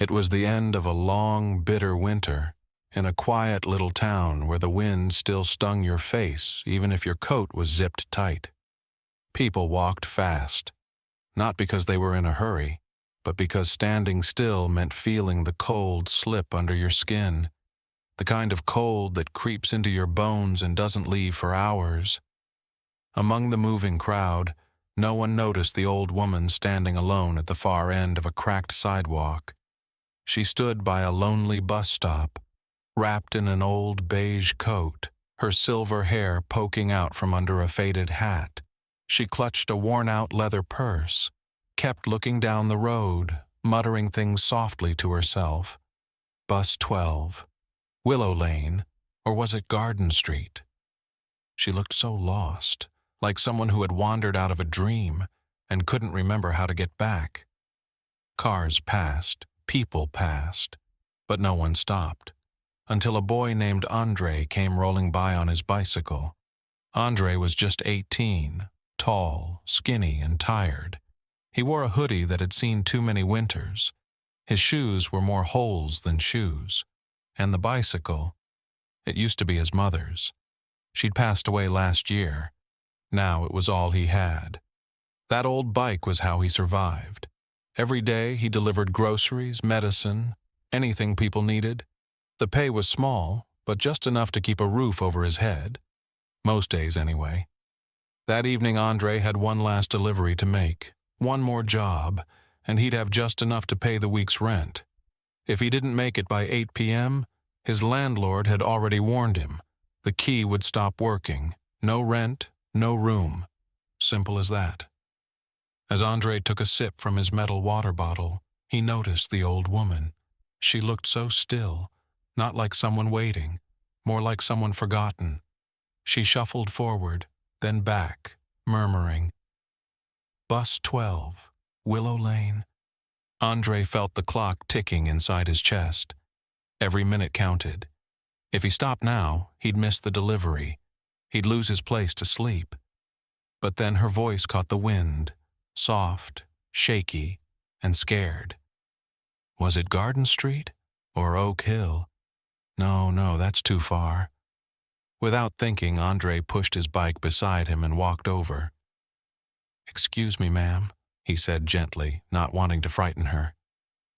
It was the end of a long, bitter winter, in a quiet little town where the wind still stung your face even if your coat was zipped tight. People walked fast, not because they were in a hurry, but because standing still meant feeling the cold slip under your skin, the kind of cold that creeps into your bones and doesn't leave for hours. Among the moving crowd, no one noticed the old woman standing alone at the far end of a cracked sidewalk. She stood by a lonely bus stop, wrapped in an old beige coat, her silver hair poking out from under a faded hat. She clutched a worn-out leather purse, kept looking down the road, muttering things softly to herself. Bus 12. Willow Lane, or was it Garden Street? She looked so lost, like someone who had wandered out of a dream and couldn't remember how to get back. Cars passed, people passed, but no one stopped, until a boy named Andre came rolling by on his bicycle. Andre was just 18, tall, skinny, and tired. He wore a hoodie that had seen too many winters. His shoes were more holes than shoes. And the bicycle, it used to be his mother's. She'd passed away last year. Now it was all he had. That old bike was how he survived. Every day he delivered groceries, medicine, anything people needed. The pay was small, but just enough to keep a roof over his head. Most days, anyway. That evening Andre had one last delivery to make, one more job, and he'd have just enough to pay the week's rent. If he didn't make it by 8 p.m., his landlord had already warned him. The key would stop working. No rent, no room. Simple as that. As Andre took a sip from his metal water bottle, he noticed the old woman. She looked so still, not like someone waiting, more like someone forgotten. She shuffled forward, then back, murmuring, "Bus 12, Willow Lane." Andre felt the clock ticking inside his chest. Every minute counted. If he stopped now, he'd miss the delivery. He'd lose his place to sleep. But then her voice caught the wind, soft, shaky, and scared. Was it Garden Street or Oak Hill? No, that's too far. Without thinking, Andre pushed his bike beside him and walked over. "Excuse me, ma'am," he said gently, not wanting to frighten her.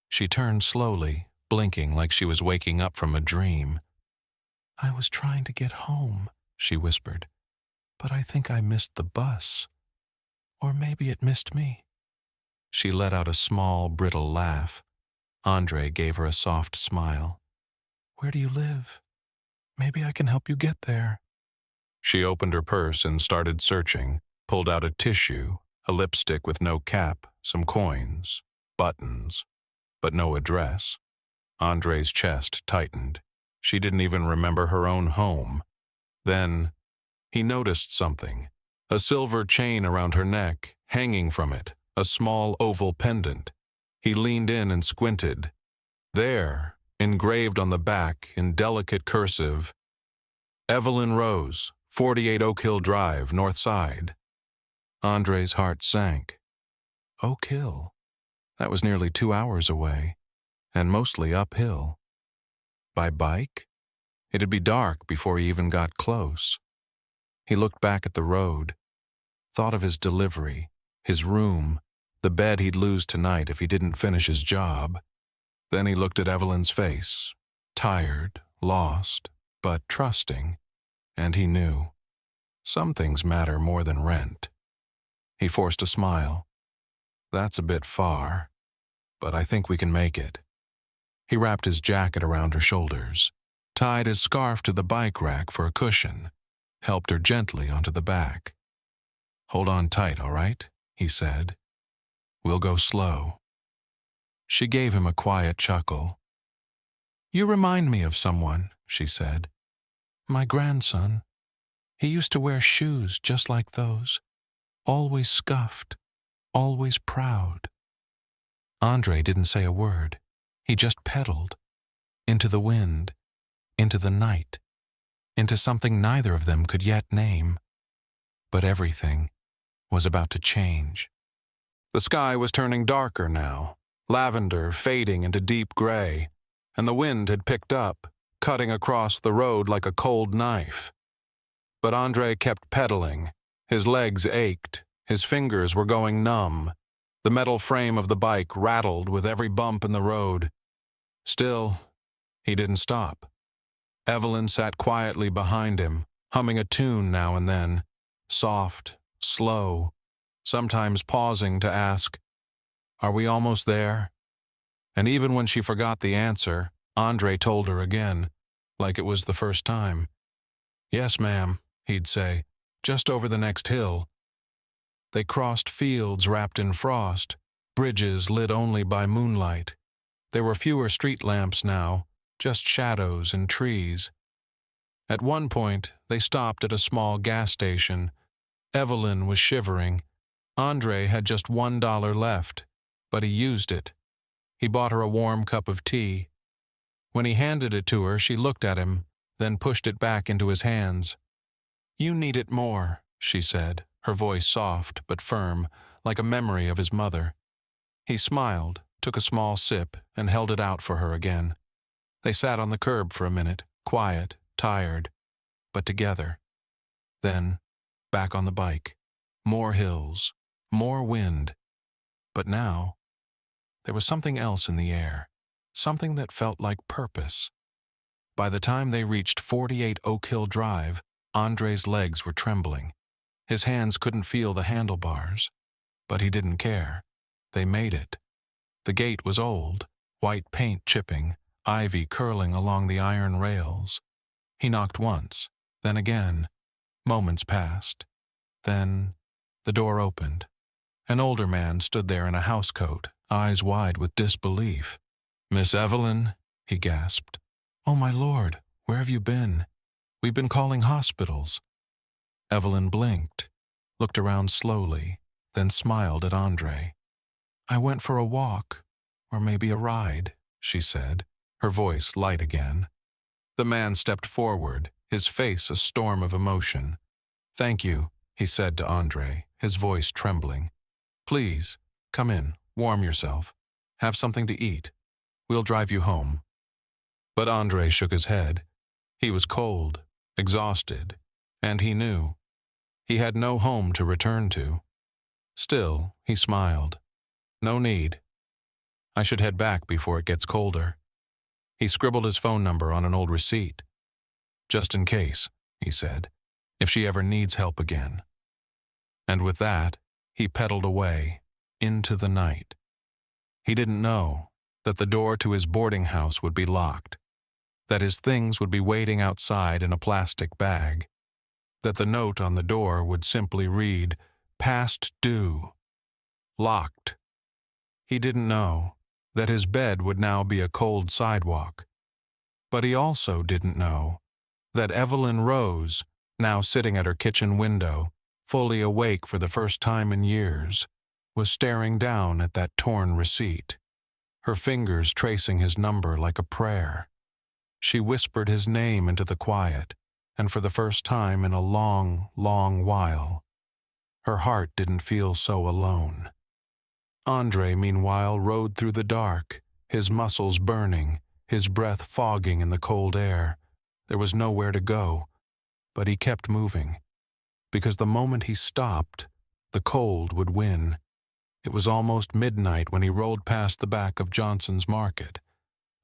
She turned slowly, blinking like she was waking up from a dream. "I was trying to get home," she whispered, "but I think I missed the bus. Or maybe it missed me." She let out a small, brittle laugh. Andre gave her a soft smile. "Where do you live? Maybe I can help you get there." She opened her purse and started searching, pulled out a tissue, a lipstick with no cap, some coins, buttons, but no address. Andre's chest tightened. She didn't even remember her own home. Then he noticed something, a silver chain around her neck, hanging from it, a small oval pendant. He leaned in and squinted. There, engraved on the back in delicate cursive, "Evelyn Rose, 48 Oak Hill Drive, North Side." Andre's heart sank. Oak Hill. That was nearly 2 hours away, and mostly uphill. By bike? It'd be dark before he even got close. He looked back at the road, thought of his delivery, his room, the bed he'd lose tonight if he didn't finish his job. Then he looked at Evelyn's face, tired, lost, but trusting, and he knew. Some things matter more than rent. He forced a smile. "That's a bit far, but I think we can make it." He wrapped his jacket around her shoulders, tied his scarf to the bike rack for a cushion, helped her gently onto the back. "Hold on tight, all right?" he said. "We'll go slow." She gave him a quiet chuckle. "You remind me of someone," she said. "My grandson. He used to wear shoes just like those, always scuffed, always proud." Andre didn't say a word. He just pedaled, into the wind, into the night, into something neither of them could yet name. But everything was about to change. The sky was turning darker now, lavender fading into deep gray, and the wind had picked up, cutting across the road like a cold knife. But Andre kept pedaling. His legs ached, his fingers were going numb. The metal frame of the bike rattled with every bump in the road. Still, he didn't stop. Evelyn sat quietly behind him, humming a tune now and then, soft, slow, sometimes pausing to ask, "Are we almost there?" And even when she forgot the answer, Andre told her again, like it was the first time. "Yes, ma'am," he'd say, "just over the next hill." They crossed fields wrapped in frost, bridges lit only by moonlight. There were fewer street lamps now, just shadows and trees. At one point, they stopped at a small gas station. Evelyn was shivering. Andre had just $1 left, but he used it. He bought her a warm cup of tea. When he handed it to her, she looked at him, then pushed it back into his hands. "You need it more," she said, her voice soft but firm, like a memory of his mother. He smiled, took a small sip, and held it out for her again. They sat on the curb for a minute, quiet, tired, but together. Then, back on the bike. More hills, more wind. But now, there was something else in the air, something that felt like purpose. By the time they reached 48 Oak Hill Drive, Andre's legs were trembling. His hands couldn't feel the handlebars, but he didn't care. They made it. The gate was old, white paint chipping, ivy curling along the iron rails. He knocked once, then again. Moments passed. Then the door opened. An older man stood there in a housecoat, eyes wide with disbelief. "Miss Evelyn," he gasped. "Oh, my lord, where have you been? We've been calling hospitals." Evelyn blinked, looked around slowly, then smiled at Andre. "I went for a walk, or maybe a ride," she said, her voice light again. The man stepped forward, his face a storm of emotion. "Thank you," he said to Andre, his voice trembling. "Please, come in, warm yourself. Have something to eat. We'll drive you home." But Andre shook his head. He was cold, exhausted, and he knew. He had no home to return to. Still, he smiled. "No need. I should head back before it gets colder." He scribbled his phone number on an old receipt. "Just in case," he said, "if she ever needs help again." And with that, he pedaled away, into the night. He didn't know that the door to his boarding house would be locked, that his things would be waiting outside in a plastic bag, that the note on the door would simply read, "Past due. Locked." He didn't know that his bed would now be a cold sidewalk. But he also didn't know that Evelyn Rose, now sitting at her kitchen window, fully awake for the first time in years, was staring down at that torn receipt, her fingers tracing his number like a prayer. She whispered his name into the quiet, and for the first time in a long, long while, her heart didn't feel so alone. Andre, meanwhile, rode through the dark, his muscles burning, his breath fogging in the cold air. There was nowhere to go, but he kept moving, because the moment he stopped, the cold would win. It was almost midnight when he rolled past the back of Johnson's Market,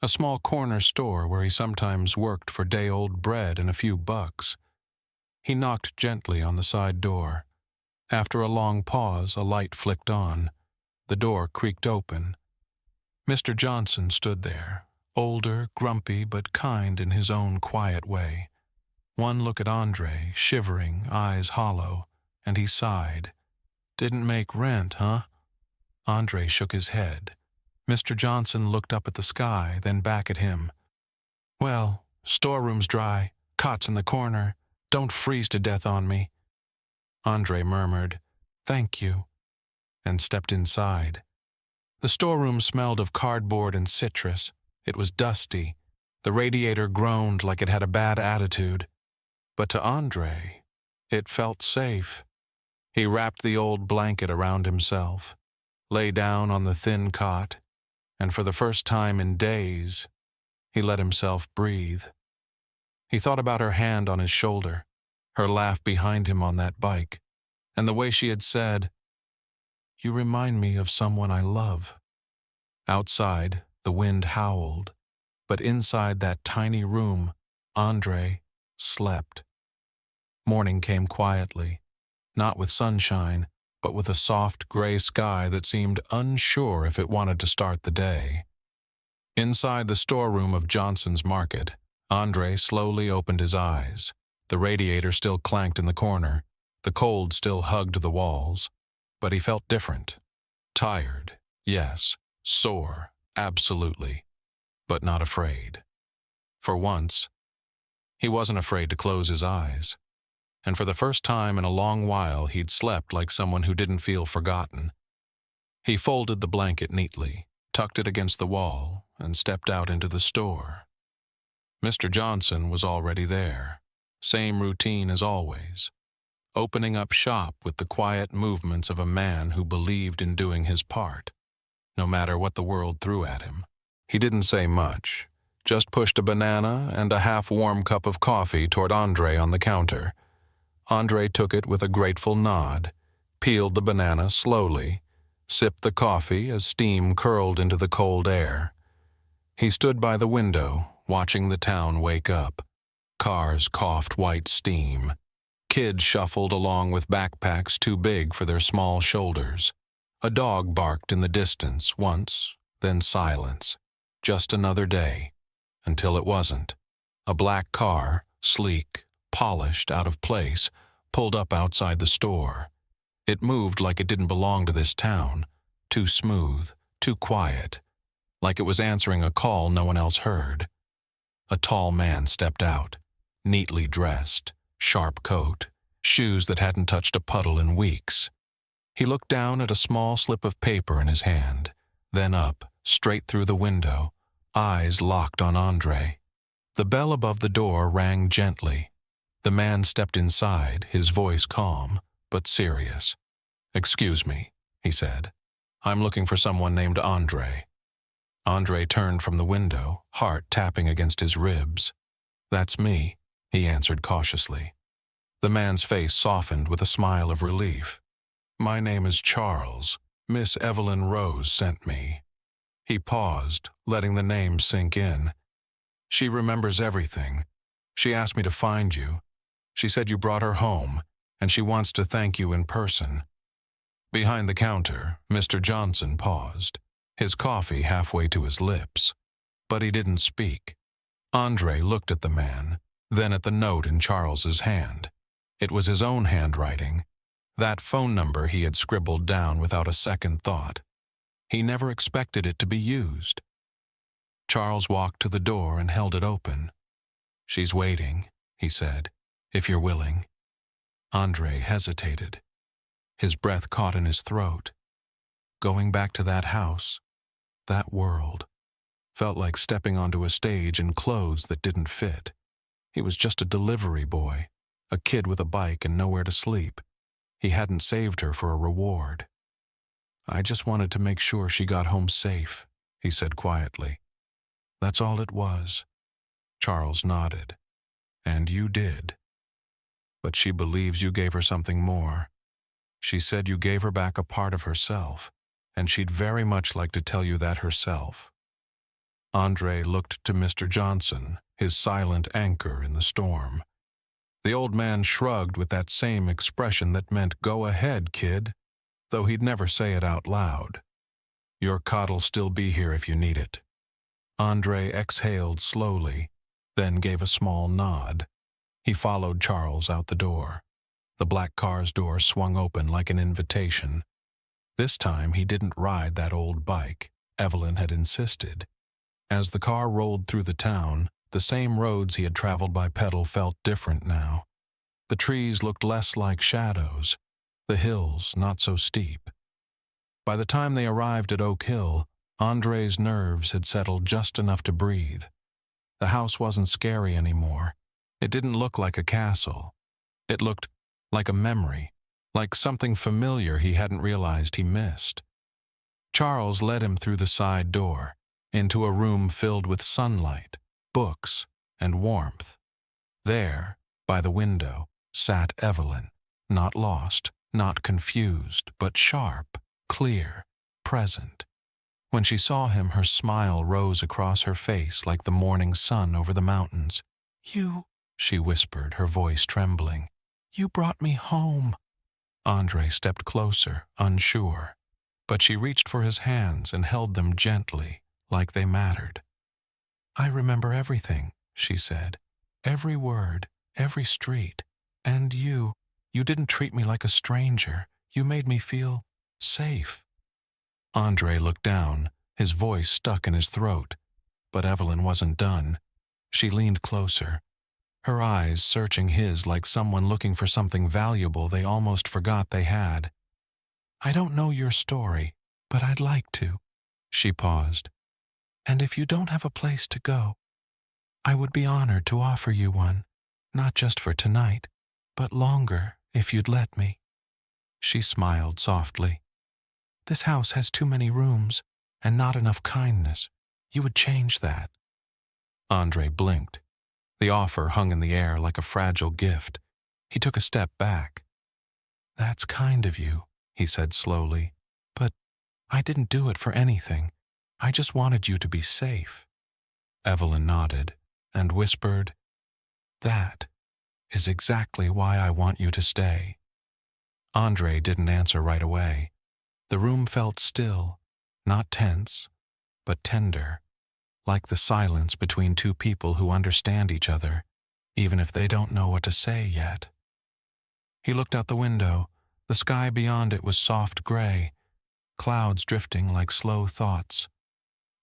a small corner store where he sometimes worked for day-old bread and a few bucks. He knocked gently on the side door. After a long pause, a light flicked on. The door creaked open. Mr. Johnson stood there, older, grumpy, but kind in his own quiet way. One look at Andre, shivering, eyes hollow, and he sighed. "Didn't make rent, huh?" Andre shook his head. Mr. Johnson looked up at the sky, then back at him. "Well, storeroom's dry, cots in the corner. Don't freeze to death on me." Andre murmured, "Thank you," and stepped inside. The storeroom smelled of cardboard and citrus. It was dusty. The radiator groaned like it had a bad attitude. But to Andre, it felt safe. He wrapped the old blanket around himself, lay down on the thin cot, and for the first time in days, he let himself breathe. He thought about her hand on his shoulder, her laugh behind him on that bike, and the way she had said, "You remind me of someone I love." Outside, the wind howled, but inside that tiny room, Andre slept. Morning came quietly, not with sunshine, but with a soft gray sky that seemed unsure if it wanted to start the day. Inside the storeroom of Johnson's Market, Andre slowly opened his eyes. The radiator still clanked in the corner, the cold still hugged the walls, but he felt different. Tired, yes, sore, absolutely, but not afraid. For once, he wasn't afraid to close his eyes. And for the first time in a long while, he'd slept like someone who didn't feel forgotten. He folded the blanket neatly, tucked it against the wall, and stepped out into the store. Mr. Johnson was already there, same routine as always, opening up shop with the quiet movements of a man who believed in doing his part, no matter what the world threw at him. He didn't say much, just pushed a banana and a half-warm cup of coffee toward Andre on the counter. Andre took it with a grateful nod, peeled the banana slowly, sipped the coffee as steam curled into the cold air. He stood by the window, watching the town wake up. Cars coughed white steam. Kids shuffled along with backpacks too big for their small shoulders. A dog barked in the distance once, then silence. Just another day, until it wasn't. A black car, sleek, polished, out of place, pulled up outside the store. It moved like it didn't belong to this town, too smooth, too quiet, like it was answering a call no one else heard. A tall man stepped out, neatly dressed, sharp coat, shoes that hadn't touched a puddle in weeks. He looked down at a small slip of paper in his hand, then up, straight through the window, eyes locked on Andre. The bell above the door rang gently. The man stepped inside, his voice calm, but serious. "Excuse me," he said. "I'm looking for someone named Andre." Andre turned from the window, heart tapping against his ribs. "That's me," he answered cautiously. The man's face softened with a smile of relief. "My name is Charles. Miss Evelyn Rose sent me." He paused, letting the name sink in. "She remembers everything. She asked me to find you. She said you brought her home, and she wants to thank you in person." Behind the counter, Mr. Johnson paused, his coffee halfway to his lips. But he didn't speak. Andre looked at the man, then at the note in Charles's hand. It was his own handwriting, that phone number he had scribbled down without a second thought. He never expected it to be used. Charles walked to the door and held it open. "She's waiting," he said, "if you're willing." Andre hesitated. His breath caught in his throat. Going back to that house, that world, felt like stepping onto a stage in clothes that didn't fit. He was just a delivery boy, a kid with a bike and nowhere to sleep. He hadn't saved her for a reward. "I just wanted to make sure she got home safe," he said quietly. "That's all it was." Charles nodded. "And you did. But she believes you gave her something more. She said you gave her back a part of herself, and she'd very much like to tell you that herself." Andre looked to Mr. Johnson, his silent anchor in the storm. The old man shrugged with that same expression that meant, "Go ahead, kid," though he'd never say it out loud. "Your cot'll still be here if you need it." Andre exhaled slowly, then gave a small nod. He followed Charles out the door. The black car's door swung open like an invitation. This time he didn't ride that old bike, Evelyn had insisted. As the car rolled through the town, the same roads he had traveled by pedal felt different now. The trees looked less like shadows, the hills not so steep. By the time they arrived at Oak Hill, Andre's nerves had settled just enough to breathe. The house wasn't scary anymore. It didn't look like a castle. It looked like a memory, like something familiar he hadn't realized he missed. Charles led him through the side door, into a room filled with sunlight, books, and warmth. There, by the window, sat Evelyn, not lost, not confused, but sharp, clear, present. When she saw him, her smile rose across her face like the morning sun over the mountains. "You," she whispered, her voice trembling, "you brought me home." Andre stepped closer, unsure, but she reached for his hands and held them gently, like they mattered. "I remember everything," she said. "Every word, every street. And you didn't treat me like a stranger. You made me feel safe." Andre looked down, his voice stuck in his throat. But Evelyn wasn't done. She leaned closer, her eyes searching his like someone looking for something valuable they almost forgot they had. "I don't know your story, but I'd like to." She paused. "And if you don't have a place to go, I would be honored to offer you one, not just for tonight, but longer if you'd let me." She smiled softly. "This house has too many rooms and not enough kindness. You would change that." Andre blinked. The offer hung in the air like a fragile gift. He took a step back. "That's kind of you," he said slowly, "but I didn't do it for anything. I just wanted you to be safe." Evelyn nodded and whispered, "That is exactly why I want you to stay." Andre didn't answer right away. The room felt still, not tense, but tender, like the silence between two people who understand each other, even if they don't know what to say yet. He looked out the window. The sky beyond it was soft gray, clouds drifting like slow thoughts.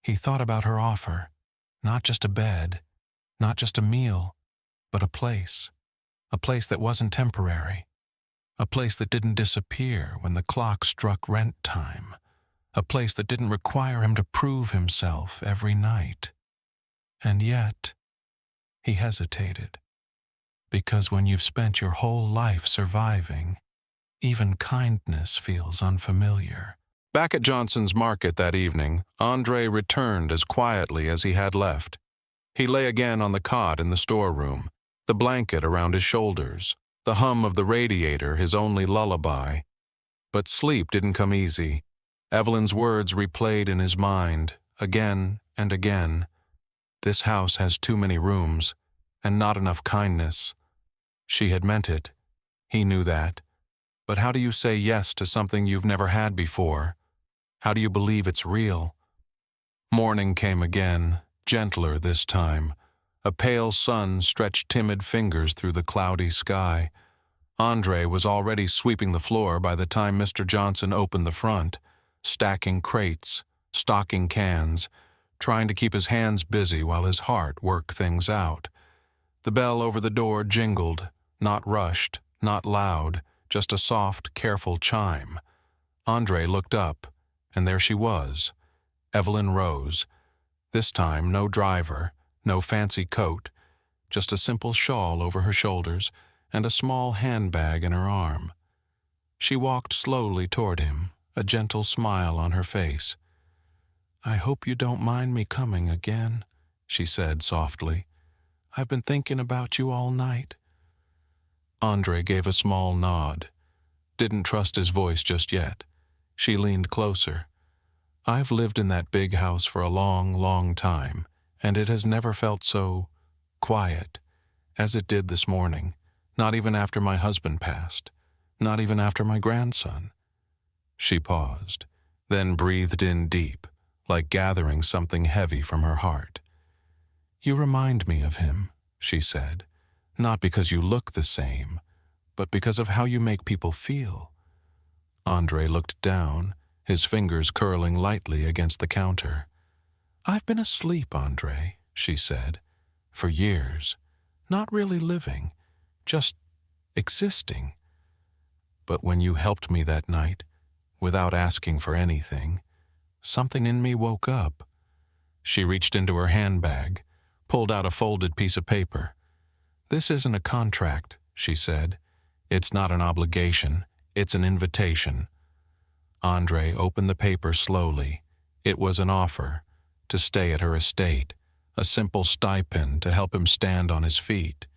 He thought about her offer, not just a bed, not just a meal, but a place that wasn't temporary, a place that didn't disappear when the clock struck rent time, a place that didn't require him to prove himself every night. And yet, he hesitated, because when you've spent your whole life surviving, even kindness feels unfamiliar. Back at Johnson's Market that evening, Andre returned as quietly as he had left. He lay again on the cot in the storeroom, the blanket around his shoulders, the hum of the radiator his only lullaby. But sleep didn't come easy. Evelyn's words replayed in his mind, again and again. This house has too many rooms, and not enough kindness. She had meant it. He knew that. But how do you say yes to something you've never had before? How do you believe it's real? Morning came again, gentler this time. A pale sun stretched timid fingers through the cloudy sky. Andre was already sweeping the floor by the time Mr. Johnson opened the front, stacking crates, stocking cans, trying to keep his hands busy while his heart worked things out. The bell over the door jingled, not rushed, not loud, just a soft, careful chime. Andre looked up, and there she was. Evelyn rose. This time no driver, no fancy coat, just a simple shawl over her shoulders and a small handbag in her arm. She walked slowly toward him, a gentle smile on her face. "I hope you don't mind me coming again," she said softly. "I've been thinking about you all night." Andre gave a small nod. Didn't trust his voice just yet. She leaned closer. "I've lived in that big house for a long, long time, and it has never felt so quiet as it did this morning, not even after my husband passed, not even after my grandson." She paused, then breathed in deep, like gathering something heavy from her heart. "You remind me of him," she said, "not because you look the same, but because of how you make people feel." Andre looked down, his fingers curling lightly against the counter. "I've been asleep, Andre," she said, "for years. Not really living, just existing. But when you helped me that night, without asking for anything, something in me woke up." She reached into her handbag, pulled out a folded piece of paper. "This isn't a contract," she said. "It's not an obligation. It's an invitation." Andre opened the paper slowly. It was an offer to stay at her estate, a simple stipend to help him stand on his feet.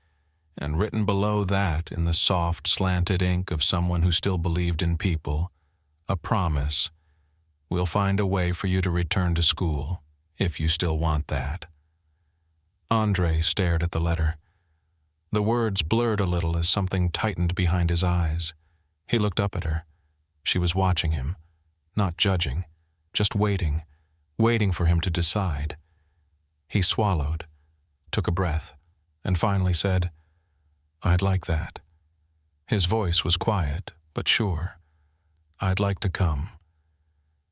And written below that, in the soft, slanted ink of someone who still believed in people, a promise. We'll find a way for you to return to school, if you still want that. Andre stared at the letter. The words blurred a little as something tightened behind his eyes. He looked up at her. She was watching him, not judging, just waiting for him to decide. He swallowed, took a breath, and finally said, "I'd like that." His voice was quiet, but sure. "I'd like to come."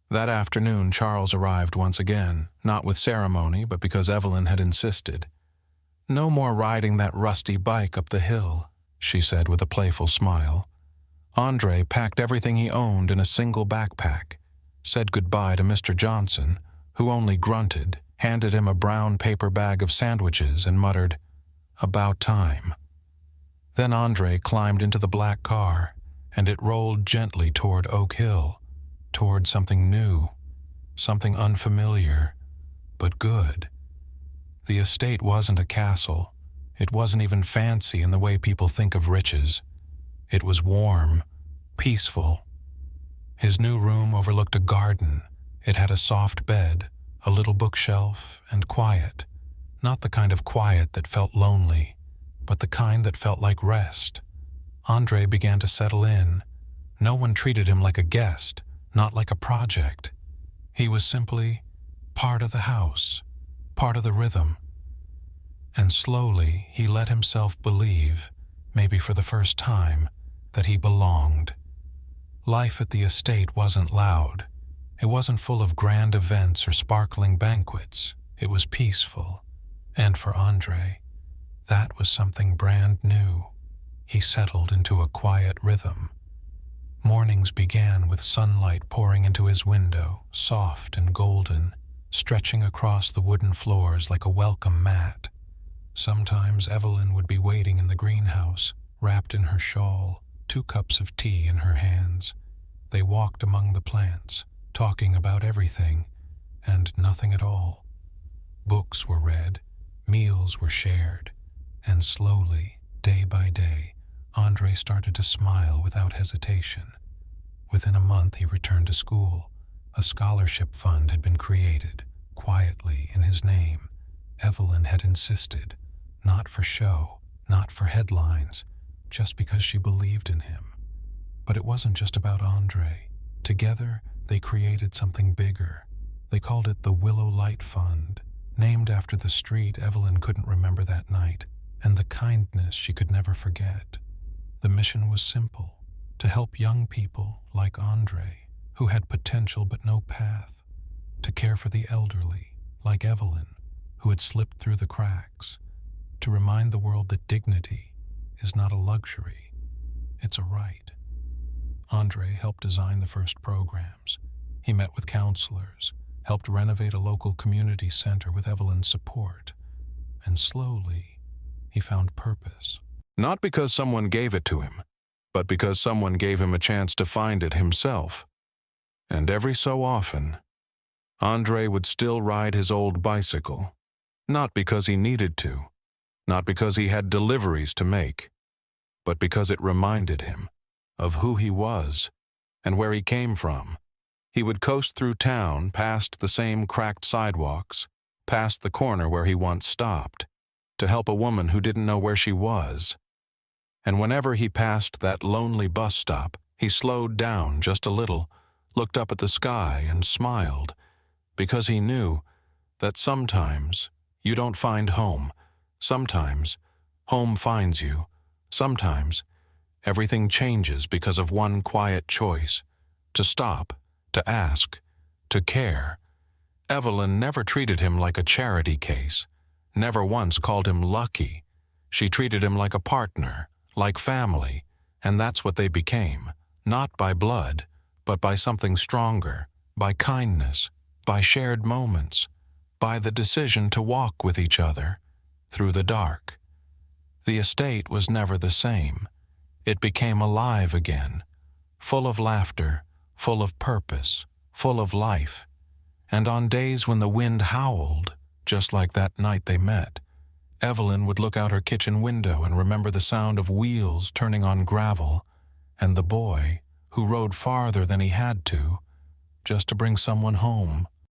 That afternoon, Charles arrived once again, not with ceremony, but because Evelyn had insisted. "No more riding that rusty bike up the hill," she said with a playful smile. Andre packed everything he owned in a single backpack, said goodbye to Mr. Johnson, who only grunted, handed him a brown paper bag of sandwiches, and muttered, "About time." Then Andre climbed into the black car, and it rolled gently toward Oak Hill, toward something new, something unfamiliar, but good. The estate wasn't a castle. It wasn't even fancy in the way people think of riches. It was warm, peaceful. His new room overlooked a garden. It had a soft bed, a little bookshelf, and quiet. Not the kind of quiet that felt lonely, but the kind that felt like rest. Andre began to settle in. No one treated him like a guest, not like a project. He was simply part of the house, part of the rhythm. And slowly he let himself believe, maybe for the first time, that he belonged. Life at the estate wasn't loud. It wasn't full of grand events or sparkling banquets. It was peaceful. And for Andre, that was something brand new. He settled into a quiet rhythm. Mornings began with sunlight pouring into his window, soft and golden, stretching across the wooden floors like a welcome mat. Sometimes Evelyn would be waiting in the greenhouse, wrapped in her shawl, 2 cups of tea in her hands. They walked among the plants, talking about everything and nothing at all. Books were read, meals were shared, and slowly, day by day, Andre started to smile without hesitation. Within a month he returned to school. A scholarship fund had been created, quietly in his name. Evelyn had insisted, not for show, not for headlines, just because she believed in him. But it wasn't just about Andre. Together, they created something bigger. They called it the Willow Light Fund, named after the street Evelyn couldn't remember that night, and the kindness she could never forget. The mission was simple, to help young people like Andre, who had potential but no path, to care for the elderly, like Evelyn, who had slipped through the cracks, to remind the world that dignity is not a luxury, it's a right. Andre helped design the first programs. He met with counselors, helped renovate a local community center with Evelyn's support, and slowly he found purpose. Not because someone gave it to him, but because someone gave him a chance to find it himself. And every so often, Andre would still ride his old bicycle, not because he needed to, not because he had deliveries to make, but because it reminded him of who he was and where he came from. He would coast through town, past the same cracked sidewalks, past the corner where he once stopped, to help a woman who didn't know where she was. And whenever he passed that lonely bus stop, he slowed down just a little, looked up at the sky and smiled, because he knew that sometimes you don't find home. Sometimes home finds you. Sometimes everything changes because of one quiet choice, to stop, to ask, to care. Evelyn never treated him like a charity case, never once called him lucky. She treated him like a partner, like family, and that's what they became, not by blood, but by something stronger, by kindness, by shared moments, by the decision to walk with each other through the dark. The estate was never the same. It became alive again, full of laughter, full of purpose, full of life. And on days when the wind howled, just like that night they met, Evelyn would look out her kitchen window and remember the sound of wheels turning on gravel, and the boy who rode farther than he had to, just to bring someone home.